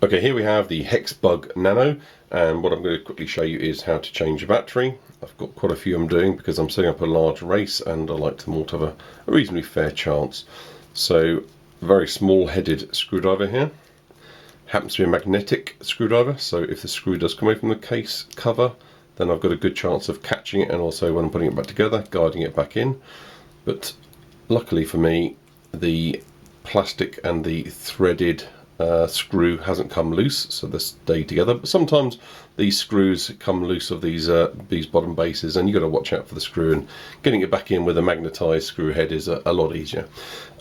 Okay, here we have the HexBug Nano, and what I'm going to quickly show you is how to change a battery. I've got quite a few I'm doing because I'm setting up a large race and I like them all to have a reasonably fair chance. So, very small headed screwdriver here. Happens to be a magnetic screwdriver, so if the screw does come away from the case cover, then I've got a good chance of catching it, and also when I'm putting it back together, guiding it back in. But luckily for me, the plastic and the threaded screw hasn't come loose, so they stay together. But sometimes these screws come loose of these bottom bases, and you've got to watch out for the screw, and getting it back in with a magnetized screw head is a lot easier.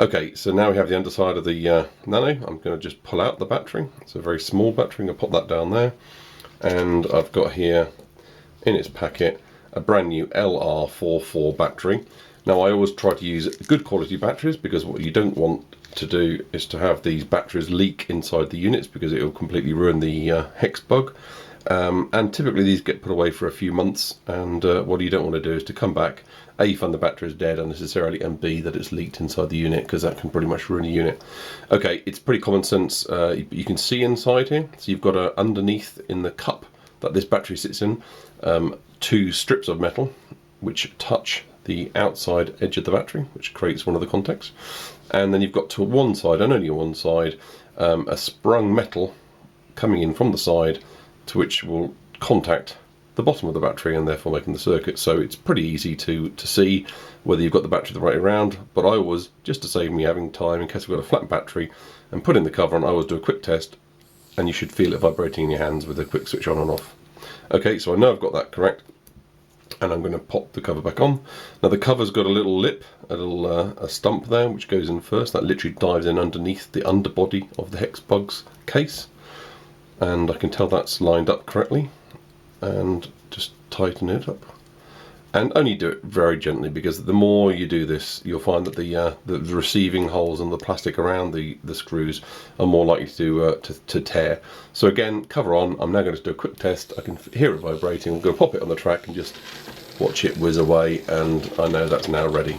Okay, so now we have the underside of the Nano. I'm going to just pull out the battery. It's a very small battery. I'm going to pop that down there, and I've got here in its packet a brand new LR44 battery. Now, I always try to use good quality batteries, because what you don't want to do is to have these batteries leak inside the units, because it will completely ruin the HexBug. And typically these get put away for a few months, and what you don't want to do is to come back, A, find the battery is dead unnecessarily, and B, that it's leaked inside the unit, because that can pretty much ruin a unit. Okay, it's pretty common sense. You can see inside here, so you've got underneath in the cup that this battery sits in, two strips of metal which touch the outside edge of the battery, which creates one of the contacts. And then you've got to one side, and only one side, a sprung metal coming in from the side, to which will contact the bottom of the battery and therefore making the circuit. So it's pretty easy to see whether you've got the battery the right way around. But I always, just to save me having time in case we've got a flat battery and putting the cover on, I always do a quick test, and you should feel it vibrating in your hands with a quick switch on and off. Okay, so I know I've got that correct, and I'm going to pop the cover back on. Now the cover's got a little lip, a stump there, which goes in first. That literally dives in underneath the underbody of the HexBugs case, and I can tell that's lined up correctly. And just tighten it up, and only do it very gently, because the more you do this, you'll find that the receiving holes and the plastic around the screws are more likely to tear. So again, cover on. I'm now going to do a quick test. I can hear it vibrating. I'm going to pop it on the track and just watch it whiz away, and I know that's now ready.